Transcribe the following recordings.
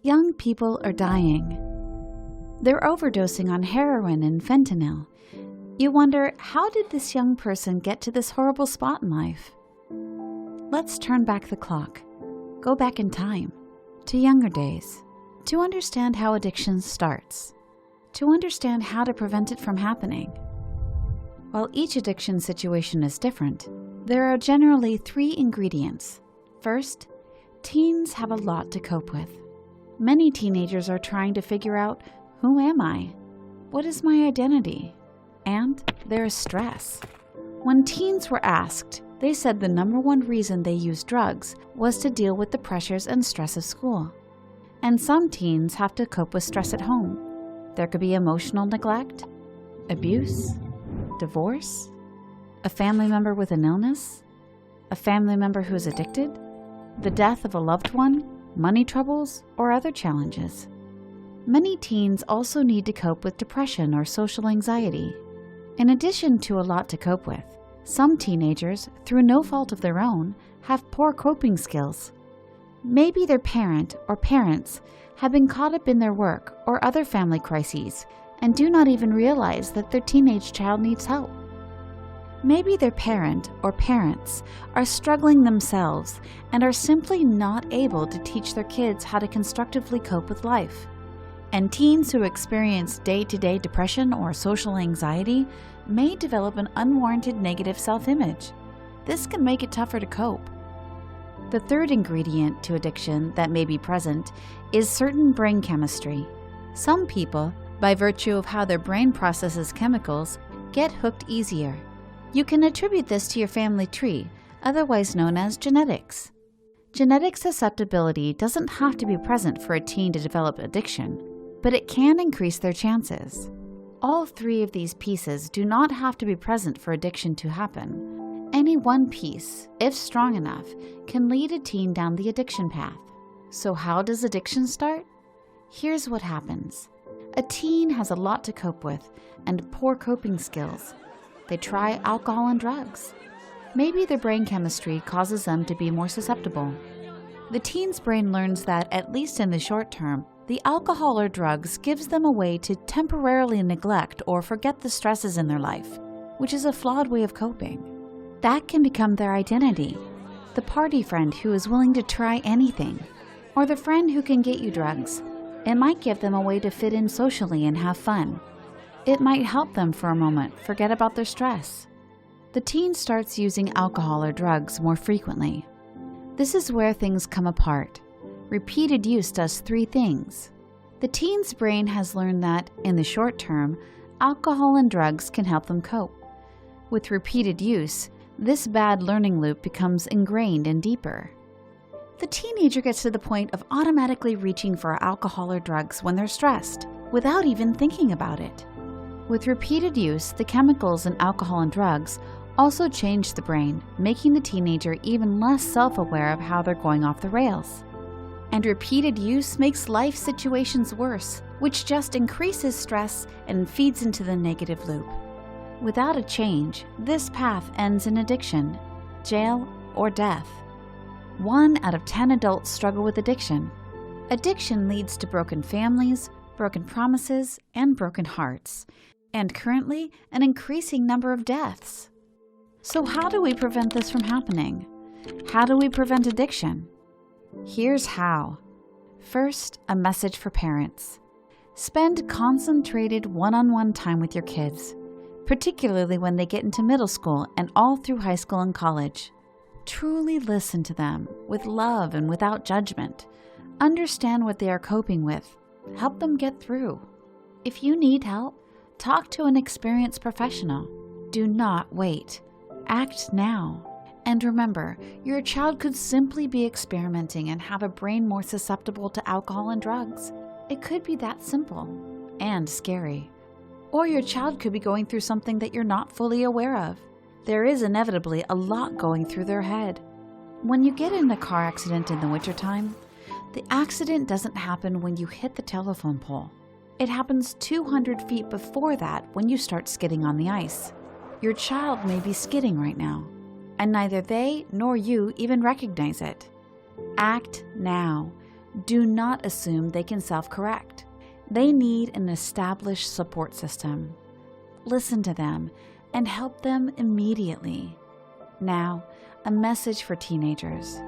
Young people are dying. They're overdosing on heroin and fentanyl. You wonder, how did this young person get to this horrible spot in life? Let's turn back the clock. Go back in time, to younger days, to understand how addiction starts, to understand how to prevent it from happening. While each addiction situation is different, there are generally 3 ingredients. First, teens have a lot to cope with. Many teenagers are trying to figure out, who am I? What is my identity? And there is stress. When teens were asked, they said the number one reason they used drugs was to deal with the pressures and stress of school. And some teens have to cope with stress at home. There could be emotional neglect, abuse, divorce, a family member with an illness, a family member who is addicted, the death of a loved one, money troubles, or other challenges. Many teens also need to cope with depression or social anxiety. In addition to a lot to cope with, some teenagers, through no fault of their own, have poor coping skills. Maybe their parent or parents have been caught up in their work or other family crises and do not even realize that their teenage child needs help. Maybe their parent or parents are struggling themselves and are simply not able to teach their kids how to constructively cope with life. And teens who experience day-to-day depression or social anxiety may develop an unwarranted negative self-image. This can make it tougher to cope. The third ingredient to addiction that may be present is certain brain chemistry. Some people, by virtue of how their brain processes chemicals, get hooked easier. You can attribute this to your family tree, otherwise known as genetics. Genetic susceptibility doesn't have to be present for a teen to develop addiction, but it can increase their chances. All 3 of these pieces do not have to be present for addiction to happen. Any one piece, if strong enough, can lead a teen down the addiction path. So how does addiction start? Here's what happens. A teen has a lot to cope with and poor coping skills. They try alcohol and drugs. Maybe their brain chemistry causes them to be more susceptible. The teen's brain learns that, at least in the short term, the alcohol or drugs gives them a way to temporarily neglect or forget the stresses in their life, which is a flawed way of coping. That can become their identity. The party friend who is willing to try anything, or the friend who can get you drugs. It might give them a way to fit in socially and have fun. It might help them for a moment forget about their stress. The teen starts using alcohol or drugs more frequently. This is where things come apart. Repeated use does 3 things. The teen's brain has learned that, in the short term, alcohol and drugs can help them cope. With repeated use, this bad learning loop becomes ingrained and deeper. The teenager gets to the point of automatically reaching for alcohol or drugs when they're stressed, without even thinking about it. With repeated use, the chemicals in alcohol and drugs also change the brain, making the teenager even less self-aware of how they're going off the rails. And repeated use makes life situations worse, which just increases stress and feeds into the negative loop. Without a change, this path ends in addiction, jail, or death. 1 out of 10 adults struggle with addiction. Addiction leads to broken families, broken promises, and broken hearts, and currently an increasing number of deaths. So how do we prevent this from happening? How do we prevent addiction? Here's how. First, a message for parents. Spend concentrated one-on-one time with your kids, particularly when they get into middle school and all through high school and college. Truly listen to them with love and without judgment. Understand what they are coping with. Help them get through. If you need help, talk to an experienced professional. Do not wait. Act now. And remember, your child could simply be experimenting and have a brain more susceptible to alcohol and drugs. It could be that simple and scary. Or your child could be going through something that you're not fully aware of. There is inevitably a lot going through their head. When you get in a car accident in the wintertime, the accident doesn't happen when you hit the telephone pole. It happens 200 feet before that when you start skidding on the ice. Your child may be skidding right now, and neither they nor you even recognize it. Act now. Do not assume they can self-correct. They need an established support system. Listen to them and help them immediately. Now, a message for teenagers.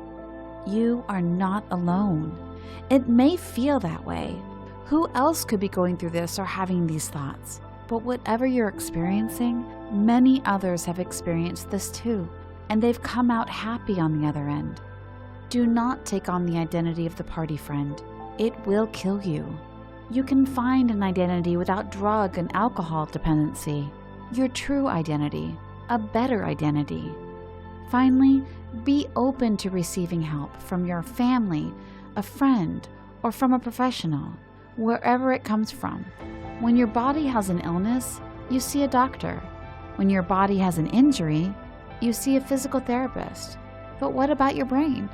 You are not alone. It may feel that way. Who else could be going through this or having these thoughts? But whatever you're experiencing, many others have experienced this too, and they've come out happy on the other end. Do not take on the identity of the party friend. It will kill you. You can find an identity without drug and alcohol dependency. Your true identity, a better identity. Finally, be open to receiving help from your family, a friend, or from a professional, wherever it comes from. When your body has an illness, you see a doctor. When your body has an injury, you see a physical therapist. But what about your brain?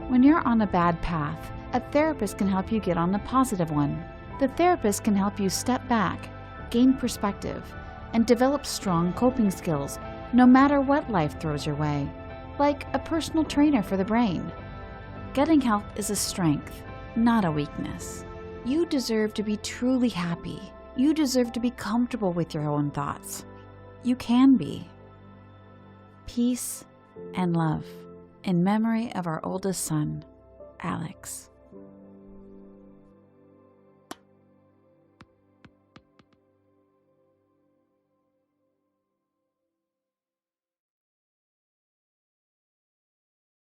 When you're on a bad path, a therapist can help you get on a positive one. The therapist can help you step back, gain perspective, and develop strong coping skills no matter what life throws your way, like a personal trainer for the brain. Getting help is a strength, not a weakness. You deserve to be truly happy. You deserve to be comfortable with your own thoughts. You can be. Peace and love in memory of our oldest son, Alex.